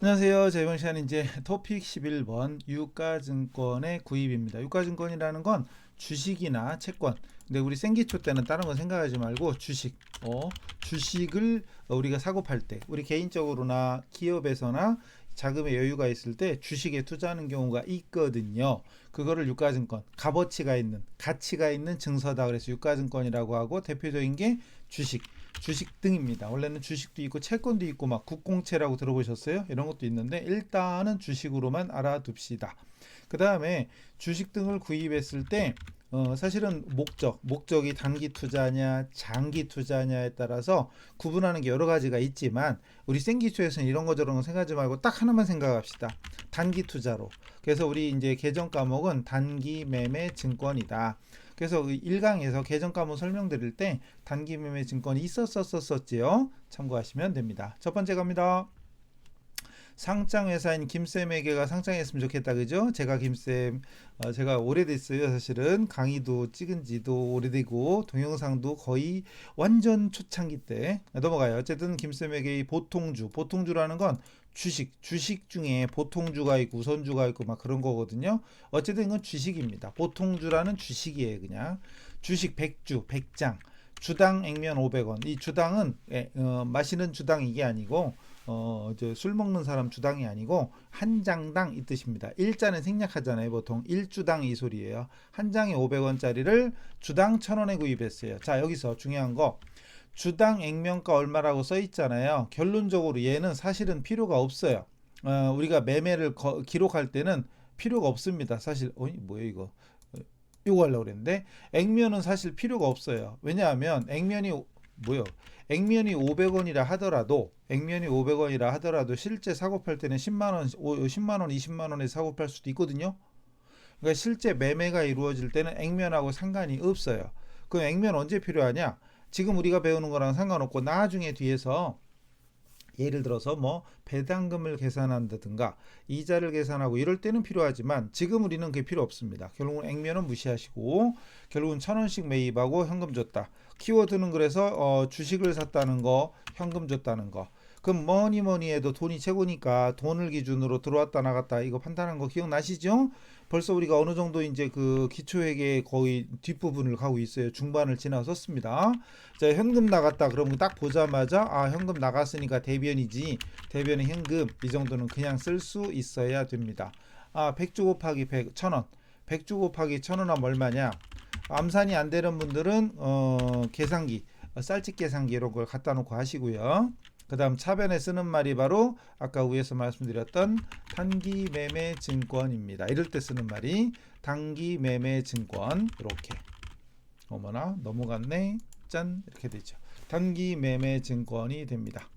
안녕하세요. 자, 이번 시간은 이제 토픽 11번 유가증권의 구입입니다. 유가증권이라는 건 주식이나 채권. 근데 우리 생기초 때는 다른 건 생각하지 말고 주식을 우리가 사고 팔 때, 우리 개인적으로나 기업에서나 자금의 여유가 있을 때 주식에 투자하는 경우가 있거든요. 그거를 유가증권, 값어치가 있는, 가치가 있는 증서다. 그래서 유가증권이라고 하고 대표적인 게 주식 등입니다. 원래는 주식도 있고 채권도 있고 막 국공채라고 들어보셨어요? 이런 것도 있는데 일단은 주식으로만 알아둡시다. 그 다음에 주식 등을 구입했을 때 사실은 목적이 단기 투자냐 장기 투자냐에 따라서 구분하는 게 여러 가지가 있지만 우리 생기초에서는 이런 거 저런 거 생각하지 말고 딱 하나만 생각합시다. 단기 투자로. 그래서 우리 이제 개정 과목은 단기 매매 증권이다. 그래서 1강에서 개정 과목 설명드릴 때 단기 매매 증권이 있었었지요. 참고하시면 됩니다. 첫 번째 갑니다. 상장 회사인 김쌤에게가 상장했으면 좋겠다, 그죠? 제가 김쌤, 제가 오래됐어요. 사실은 강의도 찍은 지도 오래되고 동영상도 거의 완전 초창기 때. 넘어가요. 어쨌든 김쌤에게 이 보통주라는 건 주식 중에 보통주가 있고 우선주가 있고 막 그런 거거든요. 어쨌든 이건 주식입니다. 보통주라는 주식이에요. 그냥 주식 100장 주당 액면 500원. 이 주당은 마시는 주당 이게 아니고 술 먹는 사람 주당이 아니고 한 장당 이 뜻입니다. 일자는 생략하잖아요. 보통 1주당 이 소리예요. 한 장에 500원짜리를 주당 1000원에 구입했어요. 자, 여기서 중요한 거 주당 액면가 얼마라고 써 있잖아요. 결론적으로 얘는 사실은 필요가 없어요. 우리가 매매를 기록할 때는 필요가 없습니다. 사실 뭐예요 이거? 이거 하려고 그랬는데 액면은 사실 필요가 없어요. 왜냐하면 액면이 500원이라 하더라도 실제 사고 팔 때는 10만 원, 20만 원에 사고 팔 수도 있거든요. 그러니까 실제 매매가 이루어질 때는 액면하고 상관이 없어요. 그럼 액면 언제 필요하냐? 지금 우리가 배우는 거랑 상관없고 나중에 뒤에서 예를 들어서 뭐 배당금을 계산한다든가 이자를 계산하고 이럴 때는 필요하지만 지금 우리는 그게 필요 없습니다. 결국은 액면은 무시하시고 결국은 1000원씩 매입하고 현금 줬다. 키워드는 그래서 주식을 샀다는 거, 현금 줬다는 거. 그럼 뭐니 해도 돈이 최고니까 돈을 기준으로 들어왔다 나갔다 이거 판단한 거 기억나시죠? 벌써 우리가 어느 정도 이제 그 기초회계 거의 뒷부분을 가고 있어요. 중반을 지나섰습니다. 자, 현금 나갔다 그러면 딱 보자마자 현금 나갔으니까 대변이지. 대변의 현금 이 정도는 그냥 쓸 수 있어야 됩니다. 100주 곱하기 100, 1000원. 100주 곱하기 1000원 하면 얼마냐? 암산이 안 되는 분들은 계산기, 쌀집 계산기 이런 걸 갖다 놓고 하시고요. 그 다음 차변에 쓰는 말이 바로 아까 위에서 말씀드렸던 단기 매매 증권입니다. 이럴 때 쓰는 말이 단기 매매 증권. 이렇게 어머나 넘어갔네. 짠 이렇게 되죠. 단기 매매 증권이 됩니다.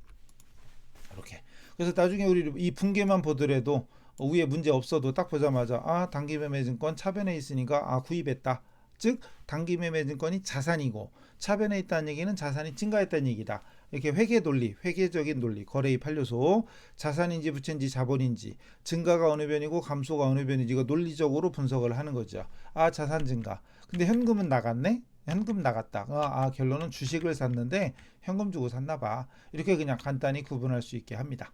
이렇게. 그래서 나중에 우리 이 분계만 보더라도 위에 문제 없어도 딱 보자마자 단기 매매 증권 차변에 있으니까 구입했다. 즉 단기 매매 증권이 자산이고 차변에 있다는 얘기는 자산이 증가했다는 얘기다. 이렇게 회계적인 논리, 거래입 판료소, 자산인지 부채인지 자본인지, 증가가 어느 변이고 감소가 어느 변인지 이거 논리적으로 분석을 하는 거죠. 자산 증가. 근데 현금은 나갔네? 현금 나갔다. 결론은 주식을 샀는데 현금 주고 샀나 봐. 이렇게 그냥 간단히 구분할 수 있게 합니다.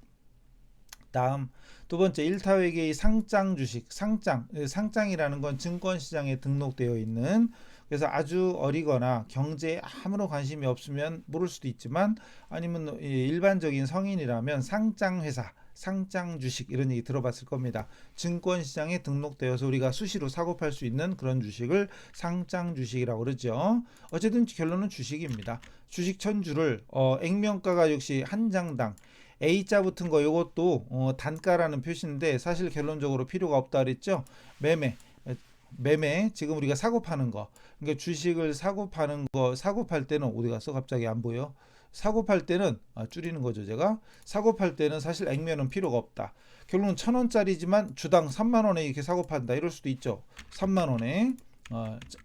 다음 두 번째 일타회계의 상장 주식. 상장이라는 건 증권시장에 등록되어 있는, 그래서 아주 어리거나 경제에 아무런 관심이 없으면 모를 수도 있지만 아니면 일반적인 성인이라면 상장회사, 상장주식 이런 얘기 들어봤을 겁니다. 증권시장에 등록되어서 우리가 수시로 사고 팔 수 있는 그런 주식을 상장주식이라고 그러죠. 어쨌든 결론은 주식입니다. 주식 1000주를 액면가가 역시 한 장당 A자 붙은 거 이것도 단가라는 표시인데 사실 결론적으로 필요가 없다 그랬죠. 매매 지금 우리가 사고 파는 거, 그러니까 주식을 사고 파는 거, 사고 팔 때는 어디 갔어? 갑자기 안 보여. 사고 팔 때는 줄이는 거죠. 제가 사고 팔 때는 사실 액면은 필요가 없다. 결론은 1000원짜리지만 주당 3만원에 이렇게 사고 판다 이럴 수도 있죠. 3만원에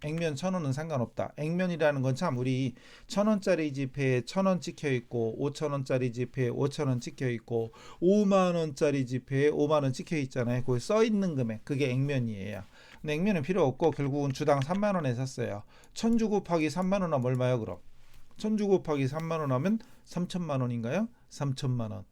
액면 1000원은 상관없다. 액면이라는 건 참 우리 1000원짜리 지폐에 1000원 찍혀 있고 5000원짜리 지폐에 5000원 찍혀 있고 5만원짜리 지폐에 5만원 찍혀 있잖아요. 거기 써 있는 금액 그게 액면이에요. 근데 액면은 필요 없고 결국은 주당 3만원에 샀어요. 1000주 곱하기 3만원 하면 얼마요 그럼? 1000주 곱하기 3만원 하면 3000만원인가요? 3000만원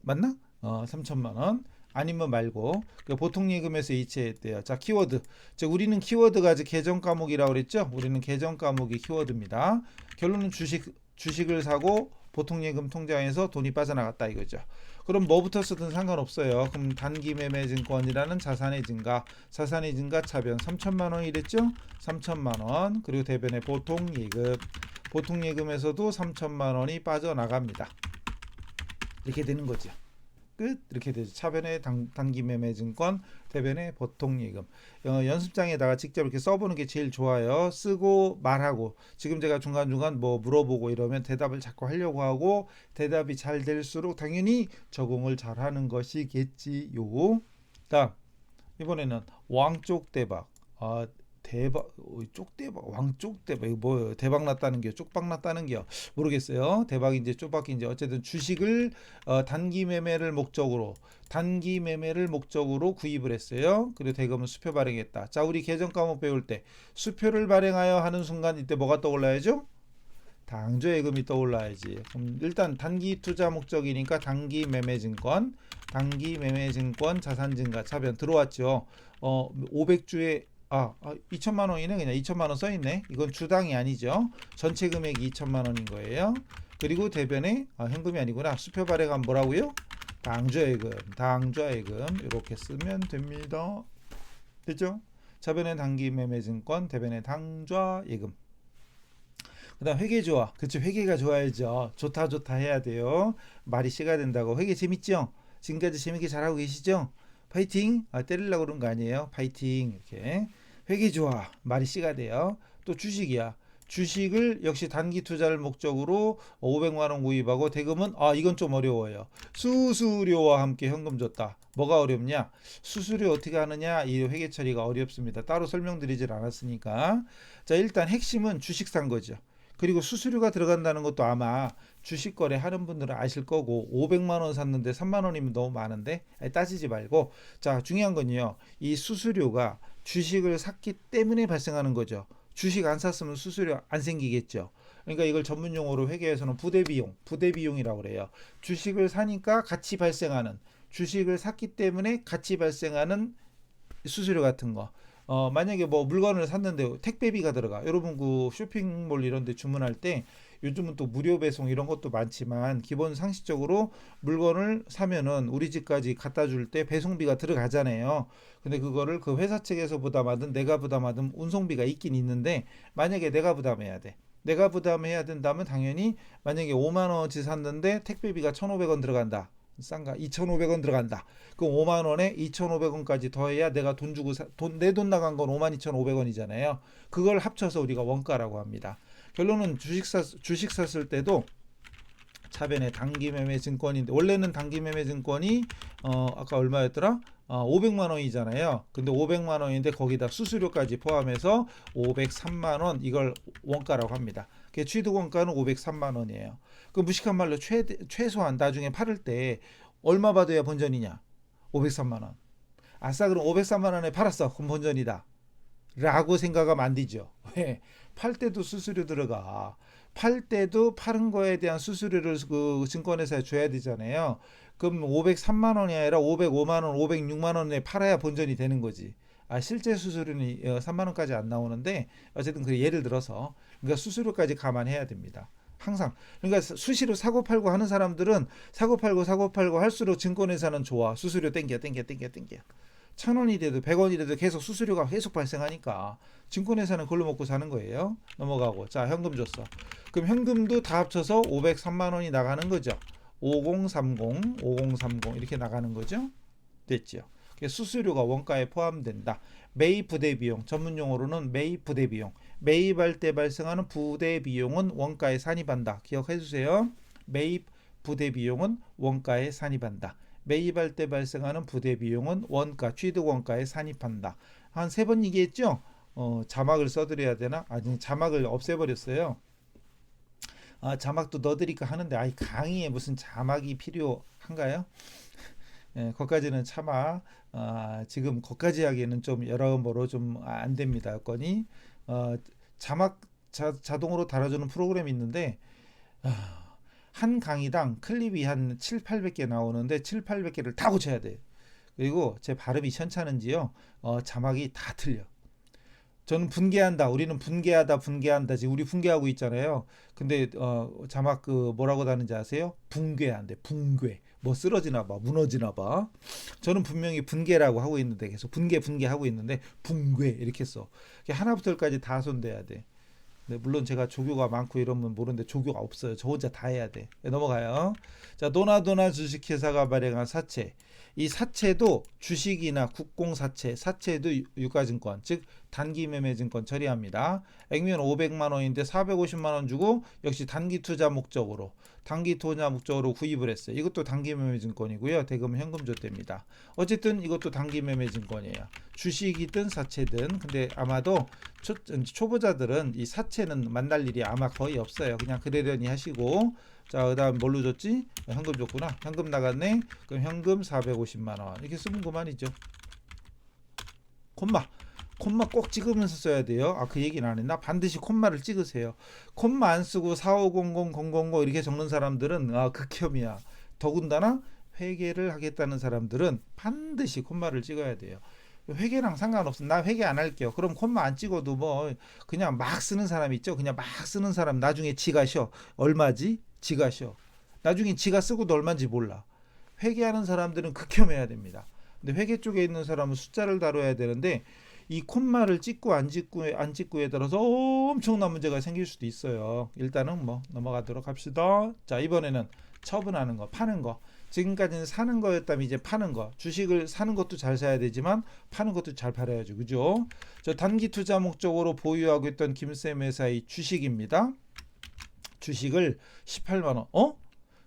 맞나? 3천만 원. 아니면 말고 보통 예금에서 이체했대요. 자, 키워드. 즉 우리는 키워드가 아직 계정 과목이라고 그랬죠? 우리는 계정 과목이 키워드입니다. 결론은 주식을 사고 보통 예금 통장에서 돈이 빠져나갔다 이거죠. 그럼 뭐부터 쓰든 상관없어요. 그럼 단기 매매 증권이라는 자산의 증가, 차변 3천만 원이랬죠? 3천만 원. 그리고 대변의 보통 예금. 보통 예금에서도 3천만 원이 빠져나갑니다. 이렇게 되는 거죠. 끝. 이렇게 되죠. 차변의 단기 매매 증권, 대변의 보통 예금. 연습장에다가 직접 이렇게 써보는 게 제일 좋아요. 쓰고 말하고. 지금 제가 중간중간 뭐 물어보고 이러면 대답을 자꾸 하려고 하고, 대답이 잘 될수록 당연히 적응을 잘 하는 것이겠지요. 다음, 이번에는 왕쪽 대박. 대박, 쪽대박, 왕쪽대박, 이거 뭐 대박 났다는 게 쪽박 났다는 게 모르겠어요. 대박인지 쪽박인지 어쨌든 주식을 단기 매매를 목적으로 구입을 했어요. 그리고 대금은 수표 발행했다. 자, 우리 계정 과목 배울 때 수표를 발행하여 하는 순간 이때 뭐가 떠올라야죠? 당조예금이 떠올라야지. 그럼 일단 단기 투자 목적이니까 단기 매매 증권, 자산 증가 차변 들어왔죠. 500주에 2천만 원이네. 그냥 2천만 원 써 있네. 이건 주당이 아니죠. 전체 금액이 2천만 원인 거예요. 그리고 대변에 현금이 아니구나. 수표 발행한 뭐라고요? 당좌예금 이렇게 쓰면 됩니다. 됐죠? 차변에 단기 매매 증권, 대변에 당좌예금. 그다음 회계 좋아. 그치, 회계가 좋아야죠. 좋다 해야 돼요. 말이 씨가 된다고. 회계 재밌죠? 지금까지 재밌게 잘하고 계시죠? 파이팅. 때리려고 그런 거 아니에요. 파이팅. 이렇게 회계 좋아. 말이 씨가 돼요. 또 주식이야. 주식을 역시 단기 투자를 목적으로 500만 원 구입하고 대금은 이건 좀 어려워요. 수수료와 함께 현금 줬다. 뭐가 어렵냐? 수수료 어떻게 하느냐? 이 회계 처리가 어렵습니다. 따로 설명드리질 않았으니까. 자, 일단 핵심은 주식 산 거죠. 그리고 수수료가 들어간다는 것도 아마 주식 거래 하는 분들은 아실 거고, 500만 원 샀는데 3만 원이면 너무 많은데 따지지 말고, 자, 중요한 건요. 이 수수료가 주식을 샀기 때문에 발생하는 거죠. 주식 안 샀으면 수수료 안 생기겠죠. 그러니까 이걸 전문 용어로 회계에서는 부대비용이라고 그래요. 주식을 사니까 같이 발생하는, 주식을 샀기 때문에 같이 발생하는 수수료 같은 거. 만약에 뭐 물건을 샀는데 택배비가 들어가. 여러분 그 쇼핑몰 이런 데 주문할 때 요즘은 또 무료 배송 이런 것도 많지만 기본 상식적으로 물건을 사면은 우리 집까지 갖다 줄 때 배송비가 들어가잖아요. 근데 그거를 그 회사 측에서 부담하든 내가 부담하든 운송비가 있긴 있는데, 만약에 내가 부담해야 돼. 내가 부담해야 된다면 당연히 만약에 5만 원어치 샀는데 택배비가 1,500원 들어간다. 싼가? 2,500원 들어간다. 그럼 5만 원에 2,500원까지 더해야 내가 돈 주고 내 돈 나간 건 52,500원이잖아요. 그걸 합쳐서 우리가 원가라고 합니다. 결론은 주식 샀을 때도 차변에 단기 매매 증권인데, 원래는 단기 매매 증권이 아까 얼마였더라? 500만 원이잖아요. 근데 500만 원인데 거기다 수수료까지 포함해서 503만 원, 이걸 원가라고 합니다. 취득 원가는 503만 원이에요. 그 무식한 말로 최소한 나중에 팔을 때 얼마 받아야 본전이냐? 503만 원. 아싸, 그럼 503만 원에 팔았어. 그럼 본전이다. 라고 생각하면 안 되죠. 왜? 팔 때도 수수료 들어가. 팔 때도 파는 거에 대한 수수료를 그 증권회사에 줘야 되잖아요. 그럼 503만 원이 아니라 505만 원, 506만 원에 팔아야 본전이 되는 거지. 실제 수수료는 3만 원까지 안 나오는데, 어쨌든 그 예를 들어서 그러니까 수수료까지 감안해야 됩니다. 항상. 그러니까 수시로 사고 팔고 하는 사람들은 사고 팔고 할수록 증권회사는 좋아. 수수료 땡겨. 1,000원이 돼도 100원이 돼도 계속 수수료가 계속 발생하니까 증권회사는 그걸로 먹고 사는 거예요. 넘어가고. 자, 현금 줬어. 그럼 현금도 다 합쳐서 503만 원이 나가는 거죠. 5030 이렇게 나가는 거죠. 됐죠. 수수료가 원가에 포함된다. 매입 부대 비용, 전문 용어로는 매입 부대 비용. 매입할 때 발생하는 부대 비용은 원가에 산입한다. 기억해 주세요. 매입 부대 비용은 원가에 산입한다. 매입할 때 발생하는 부대 비용은 원가, 취득 원가에 산입한다. 한 3번 얘기했죠? 자막을 써드려야 되나? 아니, 자막을 없애버렸어요. 자막도 넣어드릴까 하는데, 강의에 무슨 자막이 필요한가요? 예, 거기까지는 차마 지금 거기까지 하기에는 좀 여러모로 좀 안 됩니다. 여건이 자막 자동으로 달아주는 프로그램이 있는데 한 강의당 클립이 한 7, 800개 나오는데 7, 800개를 다 고쳐야 돼. 그리고 제 발음이 현찮은지요. 자막이 다 틀려. 저는 분개한다. 우리는 분개한다. 지금 우리 분개하고 있잖아요. 근데 자막 그 뭐라고 다는지 아세요? 붕괴한대. 붕괴. 뭐 쓰러지나 봐. 무너지나 봐. 저는 분명히 분개라고 하고 있는데 계속 분개 하고 있는데 붕괴 이렇게 써. 하나부터 열까지 다 손대야 돼. 네, 물론 제가 조교가 많고 이러면 모르는데 조교가 없어요. 저 혼자 다 해야 돼. 네, 넘어가요. 자, 도나도나 주식회사가 발행한 사채. 이 사채도 주식이나 국공사채, 사채도 유가증권, 즉 단기매매증권 처리합니다. 액면 500만 원인데 450만 원 주고 역시 단기투자 목적으로 구입을 했어요. 이것도 단기매매증권이고요. 대금 현금조대입니다. 어쨌든 이것도 단기매매증권이에요. 주식이든 사채든. 근데 아마도 초보자들은 이 사채는 만날 일이 아마 거의 없어요. 그냥 그러려니 하시고. 자, 그 다음 뭘로 줬지? 현금 줬구나. 현금 나갔네. 그럼 현금 450만 원 이렇게 쓰면 그만이죠. 콤마 꼭 찍으면서 써야 돼요. 그 얘기는 안 했나? 반드시 콤마를 찍으세요. 콤마 안 쓰고 4500 이렇게 적는 사람들은 극혐이야. 더군다나 회계를 하겠다는 사람들은 반드시 콤마를 찍어야 돼요. 회계랑 상관없어. 나 회계 안 할게요. 그럼 콤마 안 찍어도 뭐 그냥 막 쓰는 사람 있죠. 그냥 막 쓰는 사람 나중에 지가 쉬어. 얼마지? 지가 쉬어. 나중에 지가 쓰고도 얼마인지 몰라. 회계하는 사람들은 극혐해야 됩니다. 근데 회계 쪽에 있는 사람은 숫자를 다뤄야 되는데 이 콤마를 찍고 안 찍고에 따라서 엄청난 문제가 생길 수도 있어요. 일단은 뭐 넘어가도록 합시다. 자, 이번에는 처분하는 거, 파는 거. 지금까지는 사는 거였다면 이제 파는 거. 주식을 사는 것도 잘 사야 되지만 파는 것도 잘 팔아야죠. 그죠? 저 단기 투자 목적으로 보유하고 있던 김쌤 회사의 주식입니다. 주식을 18만 원.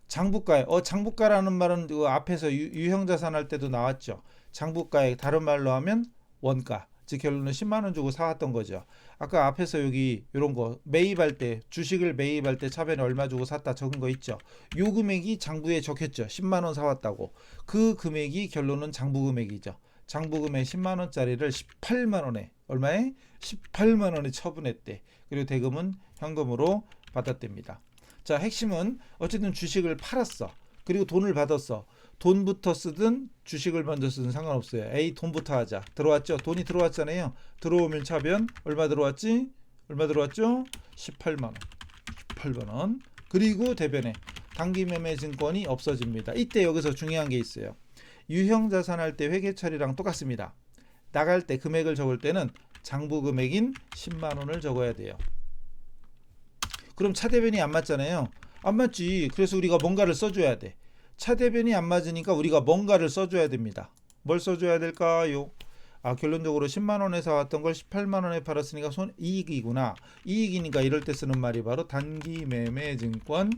장부가에. 장부가라는 말은 그 앞에서 유형자산 할 때도 나왔죠. 장부가에 다른 말로 하면 원가. 즉 결론은 10만 원 주고 사왔던 거죠. 아까 앞에서 여기 이런 거 매입할 때 주식을 매입할 때 차변에 얼마 주고 샀다 적은 거 있죠. 요 금액이 장부에 적혔죠. 10만 원 사왔다고. 그 금액이 결론은 장부 금액이죠. 장부 금액 10만 원짜리를 18만 원에 얼마에? 18만 원에 처분했대. 그리고 대금은 현금으로 받았답니다. 자, 핵심은 어쨌든 주식을 팔았어. 그리고 돈을 받았어. 돈부터 쓰든 주식을 먼저 쓰든 상관없어요. A 돈부터 하자. 들어왔죠? 돈이 들어왔잖아요. 들어오면 차변 얼마 들어왔지? 얼마 들어왔죠? 18만 원. 18만 원. 그리고 대변에 단기매매증권이 없어집니다. 이때 여기서 중요한 게 있어요. 유형자산 할 때 회계처리랑 똑같습니다. 나갈 때 금액을 적을 때는 장부 금액인 10만 원을 적어야 돼요. 그럼 차대변이 안 맞잖아요. 안 맞지. 그래서 우리가 뭔가를 써줘야 돼. 차대변이 안 맞으니까 우리가 뭔가를 써줘야 됩니다. 뭘 써줘야 될까요? 결론적으로 10만 원에 사왔던 걸 18만 원에 팔았으니까 손이익이구나. 이익이니까 이럴 때 쓰는 말이 바로 단기매매증권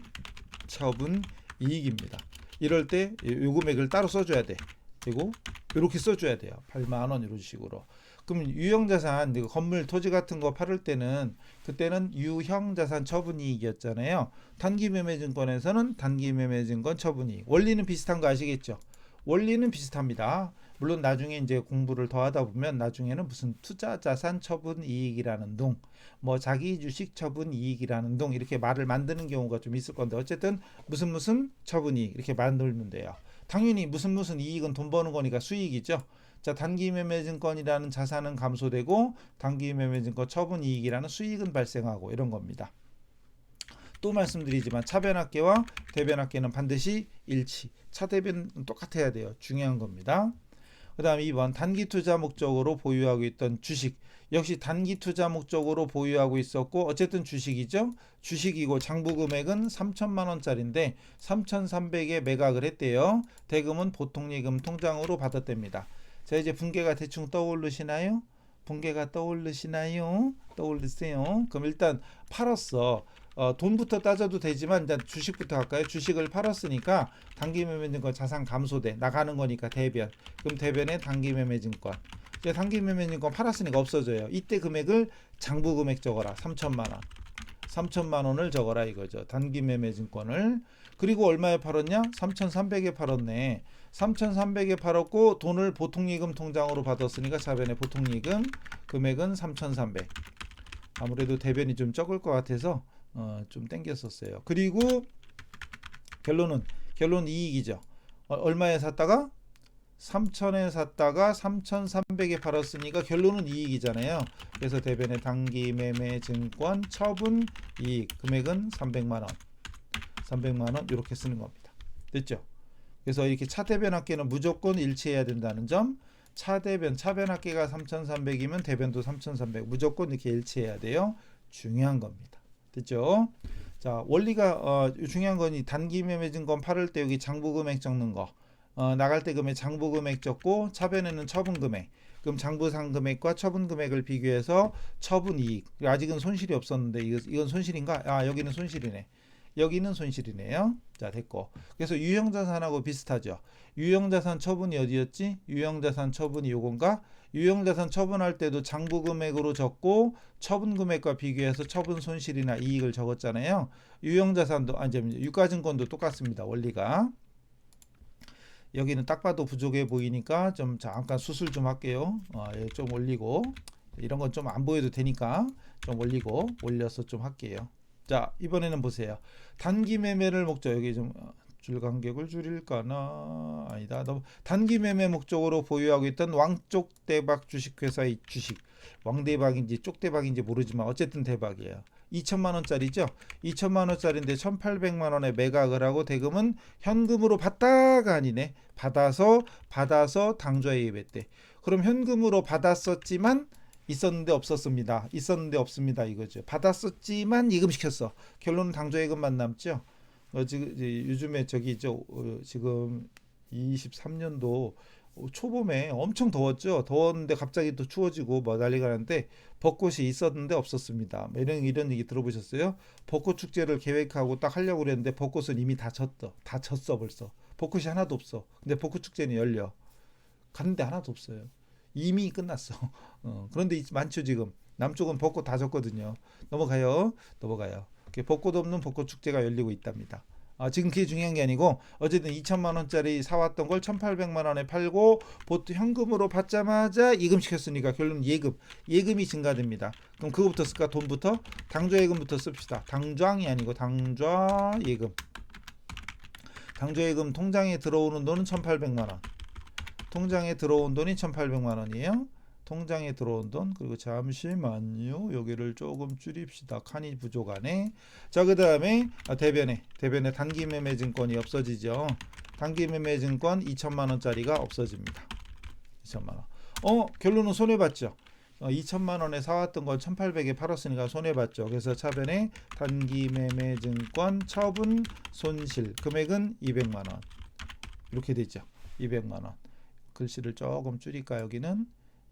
처분 이익입니다. 이럴 때 요 금액을 따로 써줘야 돼. 그리고 이렇게 써줘야 돼요. 8만 원 이런 식으로. 그럼 유형자산, 건물, 토지 같은 거 팔을 때는 그때는 유형자산 처분이익이었잖아요. 단기매매증권에서는 단기매매증권 처분이익. 원리는 비슷한 거 아시겠죠? 원리는 비슷합니다. 물론 나중에 이제 공부를 더 하다 보면 나중에는 무슨 투자자산 처분이익이라는 둥, 뭐 자기 주식 처분이익이라는 둥 이렇게 말을 만드는 경우가 좀 있을 건데 어쨌든 무슨 처분이익 이렇게 만들면 돼요. 당연히 무슨 이익은 돈 버는 거니까 수익이죠. 자, 단기매매증권이라는 자산은 감소되고 단기매매증권 처분이익이라는 수익은 발생하고 이런 겁니다. 또 말씀드리지만 차변합계와 대변합계는 반드시 일치. 차대변은 똑같아야 돼요. 중요한 겁니다. 그 다음 2번 단기투자 목적으로 보유하고 있던 주식. 역시 단기투자 목적으로 보유하고 있었고 어쨌든 주식이죠. 주식이고 장부금액은 3천만 원짜리인데 3,300에 매각을 했대요. 대금은 보통예금 통장으로 받았답니다. 자, 이제 분계가 대충 떠오르시나요? 분계가 떠오르시나요? 떠오르세요. 그럼 일단 팔았어. 돈부터 따져도 되지만 일단 주식부터 할까요? 주식을 팔았으니까 단기매매증권 자산 감소돼. 나가는 거니까 대변. 그럼 대변에 단기매매증권. 이제 단기매매증권 팔았으니까 없어져요. 이때 금액을 장부금액 적어라. 3천만 원. 3천만 원을 적어라 이거죠. 단기매매증권을. 그리고 얼마에 팔았냐? 3,300에 팔았네. 3,300에 팔았고 돈을 보통예금 통장으로 받았으니까 차변에 보통예금 금액은 3,300. 아무래도 대변이 좀 적을 것 같아서 좀 땡겼었어요. 그리고 결론은 이익이죠. 얼마에 샀다가 3,000에 샀다가 3,300에 팔았으니까 결론은 이익이잖아요. 그래서 대변의 단기 매매 증권 처분 이익 금액은 300만 원. 300만 원 이렇게 쓰는 겁니다. 됐죠? 그래서 이렇게 차대변 합계는 무조건 일치해야 된다는 점. 차변 합계가 3,300이면 대변도 3,300 무조건 이렇게 일치해야 돼요. 중요한 겁니다. 됐죠? 자, 원리가 중요한 건 이 단기 매매 증권 팔을 때 여기 장부 금액 적는 거. 나갈 때 금액 장부 금액 적고 차변에는 처분 금액. 그럼 장부상 금액과 처분 금액을 비교해서 처분 이익. 아직은 손실이 없었는데 이건 손실인가? 아, 여기는 손실이네. 여기는 손실이네요. 자, 됐고. 그래서 유형자산하고 비슷하죠. 유형자산 처분이 어디였지? 유형자산 처분이 요건가? 유형자산 처분할 때도 장부 금액으로 적고 처분 금액과 비교해서 처분 손실이나 이익을 적었잖아요. 유형자산도 유가증권도 똑같습니다. 원리가. 여기는 딱 봐도 부족해 보이니까 좀 잠깐 수술 좀 할게요. 좀 올리고 이런 건 좀 안 보여도 되니까 좀 올리고 올려서 좀 할게요. 자, 이번에는 보세요. 단기 매매를 목적 여기 좀 줄 간격을 줄일까나 아니다. 단기 매매 목적으로 보유하고 있던 왕쪽대박 주식회사의 주식. 왕대박인지 쪽대박인지 모르지만 어쨌든 대박이에요. 2천만 원짜리죠. 2천만 원짜리인데 1,800만 원에 매각을 하고 대금은 현금으로 받다가 아니네. 받아서 당좌에 입했대. 그럼 현금으로 받았었지만 있었는데 없었습니다. 있었는데 없습니다. 이거죠. 받았었지만 예금시켰어. 결론은 당좌예금만 남죠. 지금 요즘에 지금 23년도 초봄에 엄청 더웠죠. 더웠는데 갑자기 또 추워지고 뭐 난리가 났는데 벚꽃이 있었는데 없었습니다. 이런 얘기 들어보셨어요? 벚꽃 축제를 계획하고 딱 하려고 그랬는데 벚꽃은 이미 다 졌어 벌써. 벚꽃이 하나도 없어. 근데 벚꽃 축제는 열려. 갔는데 하나도 없어요. 이미 끝났어. 그런데 많죠 지금. 남쪽은 벚꽃 다 졌거든요. 넘어가요. 벚꽃 없는 벚꽃 축제가 열리고 있답니다. 지금 그게 중요한 게 아니고 어쨌든 2천만 원짜리 사왔던 걸 1,800만 원에 팔고 보통 현금으로 받자마자 예금시켰으니까 결론 예금이 증가됩니다. 그럼 그거부터 쓸까? 돈부터? 당좌예금부터 씁시다. 당좌이 아니고 당좌예금. 당좌예금 통장에 들어오는 돈은 1,800만 원. 통장에 들어온 돈이 1,800만 원이에요. 통장에 들어온 돈. 그리고 잠시만요. 여기를 조금 줄입시다. 칸이 부족하네. 자, 그 다음에 대변에 단기 매매 증권이 없어지죠. 단기 매매 증권 2천만 원짜리가 없어집니다. 2천만 원. 결론은 손해봤죠. 2천만 원에 사왔던 걸 1,800에 팔았으니까 손해봤죠. 그래서 차변에 단기 매매 증권 처분 손실 금액은 200만 원. 이렇게 되죠. 200만 원. 글씨를 조금 줄일까 여기는?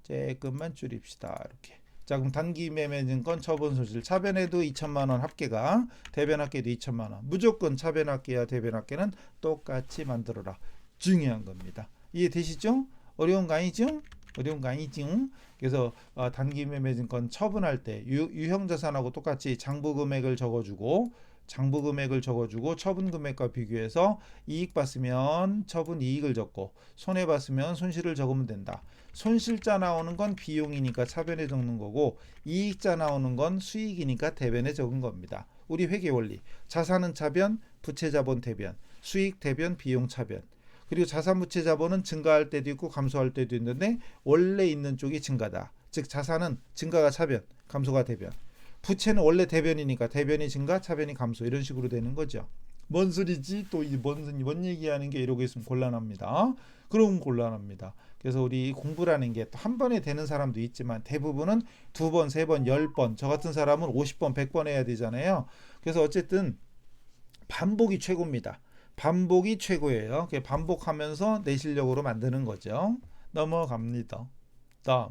조금만 줄입시다. 이렇게. 자, 그럼 단기 매매 증권 처분 손실 차변에도 2천만 원 합계가 대변 합계도 2천만 원. 무조건 차변 합계와 대변 합계는 똑같이 만들어라. 중요한 겁니다. 이해되시죠? 어려운 거 아니죠? 그래서 단기 매매 증권 처분할 때 유형자산하고 똑같이 장부 금액을 적어주고 처분 금액과 비교해서 이익 봤으면 처분 이익을 적고 손해 봤으면 손실을 적으면 된다. 손실자 나오는 건 비용이니까 차변에 적는 거고 이익자 나오는 건 수익이니까 대변에 적은 겁니다. 우리 회계 원리. 자산은 차변, 부채 자본 대변, 수익 대변, 비용 차변. 그리고 자산 부채 자본은 증가할 때도 있고 감소할 때도 있는데 원래 있는 쪽이 증가다. 즉 자산은 증가가 차변, 감소가 대변. 부채는 원래 대변이니까 대변이 증가, 차변이 감소 이런 식으로 되는 거죠. 뭔 소리지? 또 뭔 얘기하는 게 이러고 있으면 곤란합니다. 그럼 곤란합니다. 그래서 우리 공부라는 게 또 한 번에 되는 사람도 있지만 대부분은 2번, 3번, 10번 저 같은 사람은 50번, 100번 해야 되잖아요. 그래서 어쨌든 반복이 최고입니다. 반복이 최고예요. 반복하면서 내 실력으로 만드는 거죠. 넘어갑니다. 다음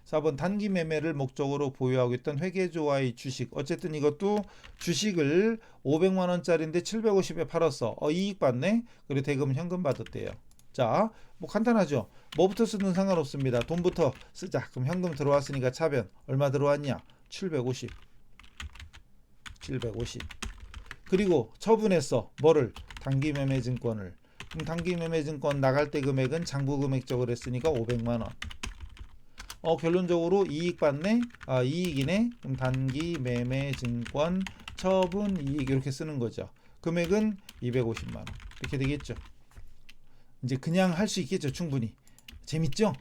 4번 단기 매매를 목적으로 보유하고 있던 회계조와의 주식. 어쨌든 이것도 주식을 500만 원짜리인데 750에 팔았어. 이익 받네. 그리고 대금 현금 받았대요. 자, 뭐 간단하죠. 뭐부터 쓰든 상관없습니다. 돈부터 쓰자. 그럼 현금 들어왔으니까 차변 얼마 들어왔냐? 750. 그리고 처분했어. 뭐를? 단기 매매 증권을. 그럼 단기 매매 증권 나갈 때 금액은 장부 금액적으로 했으니까 500만 원. 결론적으로 이익 받네. 이익이네. 그럼 단기 매매 증권 처분 이익 이렇게 쓰는 거죠. 금액은 250만 원. 이렇게 되겠죠. 이제 그냥 할 수 있겠죠. 충분히. 재밌죠?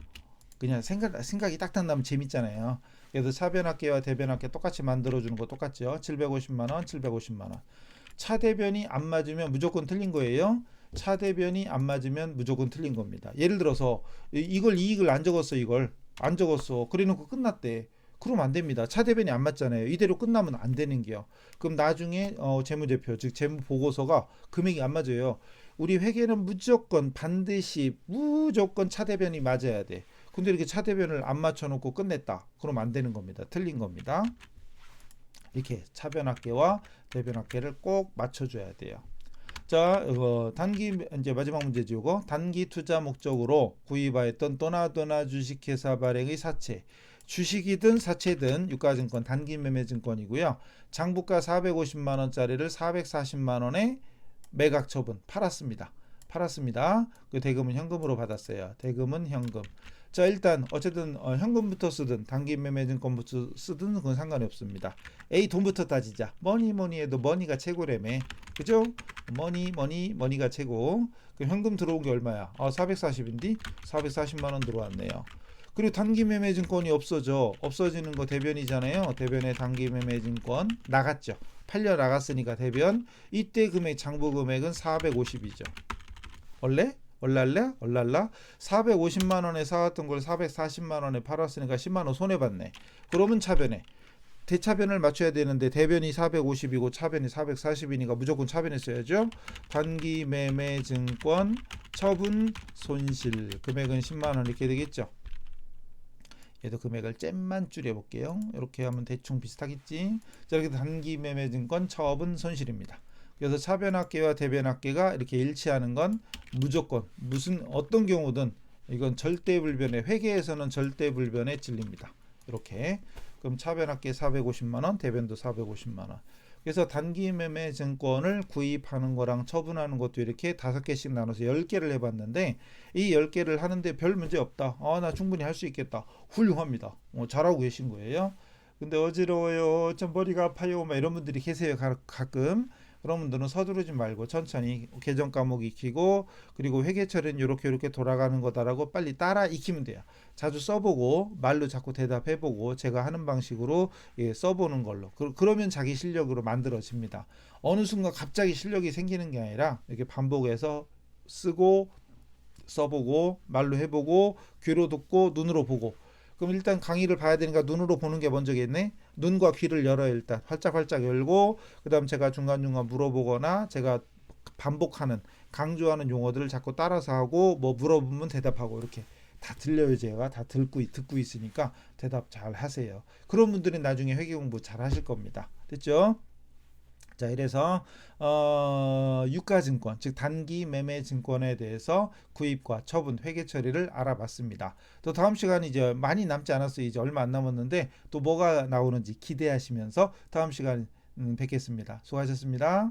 그냥 생각이 딱딱 나면 재밌잖아요. 그래서 차변합계와 대변합계 똑같이 만들어주는 거 똑같죠. 750만 원, 750만 원. 차대변이 안 맞으면 무조건 틀린 거예요. 차대변이 안 맞으면 무조건 틀린 겁니다. 예를 들어서 이걸 이익을 안 적었어. 이걸 안 적었어. 그래놓고 끝났대. 그러면 안 됩니다. 차대변이 안 맞잖아요. 이대로 끝나면 안 되는 게요. 그럼 나중에 재무제표 즉 재무보고서가 금액이 안 맞아요. 우리 회계는 무조건 반드시 무조건 차대변이 맞아야 돼. 근데 이렇게 차대변을 안 맞춰놓고 끝냈다. 그러면 안 되는 겁니다. 틀린 겁니다. 이렇게 차변합계와 대변합계를 꼭 맞춰줘야 돼요. 자, 단기 이제 마지막 문제지. 이거 단기 투자 목적으로 구입하였던 또나또나 주식회사 발행의 사채, 주식이든 사채든 유가증권 단기 매매 증권이고요. 장부가 450만 원짜리를 440만 원에 매각 처분 팔았습니다. 그 대금은 현금으로 받았어요. 대금은 현금. 자, 일단 어쨌든 현금부터 쓰든 단기 매매 증권부터 쓰든 그건 상관이 없습니다. A 돈부터 따지자. 뭐니 해도 머니가 최고라며. 그죠? 머니가 최고. 그럼 현금 들어온 게 얼마야? 440인데 440만 원 들어왔네요. 그리고 단기 매매 증권이 없어지는 거 대변이잖아요. 대변의 단기 매매 증권 나갔죠. 팔려 나갔으니까 대변. 이때 금액 장부 금액은 450이죠. 얼랄라 450만 원에 사왔던 걸 440만 원에 팔았으니까 10만 원 손해 봤네. 그러면 차변에 대차변을 맞춰야 되는데 대변이 450이고 차변이 440이니까 무조건 차변에 써야죠. 단기 매매 증권 처분 손실 금액은 10만 원 이렇게 되겠죠. 얘도 금액을 잼만 줄여볼게요. 이렇게 하면 대충 비슷하겠지. 자, 이렇게 단기 매매 증권 처분 손실입니다. 그래서 차변합계와 대변합계가 이렇게 일치하는 건 무조건 어떤 경우든 이건 절대불변의 회계에서는 절대불변에 진립니다. 이렇게 그럼 차변합계 450만 원, 대변도 450만 원. 그래서 단기 매매 증권을 구입하는 거랑 처분하는 것도 이렇게 5개씩 나눠서 10개를 해봤는데 이 10개를 하는데 별 문제 없다. 나 충분히 할 수 있겠다. 훌륭합니다. 잘하고 계신 거예요. 근데 어지러워요. 좀 머리가 아파요. 이런 분들이 계세요. 가끔. 그런 분들은 서두르지 말고 천천히 계정 까먹 익히고 그리고 회계 처리는 이렇게 돌아가는 거다라고 빨리 따라 익히면 돼요. 자주 써보고 말로 자꾸 대답해보고 제가 하는 방식으로 써보는 걸로 그러면 자기 실력으로 만들어집니다. 어느 순간 갑자기 실력이 생기는 게 아니라 이렇게 반복해서 쓰고 써보고 말로 해보고 귀로 듣고 눈으로 보고. 그럼 일단 강의를 봐야 되니까 눈으로 보는 게 먼저겠네. 눈과 귀를 열어요. 일단 활짝 열고 그 다음 제가 중간중간 물어보거나 제가 반복하는 강조하는 용어들을 자꾸 따라서 하고 뭐 물어보면 대답하고 이렇게 다 들려요. 제가 다 듣고 있으니까 대답 잘 하세요. 그런 분들은 나중에 회계 공부 잘 하실 겁니다. 됐죠? 자, 이래서 유가증권 즉 단기 매매 증권에 대해서 구입과 처분 회계 처리를 알아봤습니다. 또 다음 시간 이제 많이 남지 않았어요. 이제 얼마 안 남았는데 또 뭐가 나오는지 기대하시면서 다음 시간 뵙겠습니다. 수고하셨습니다.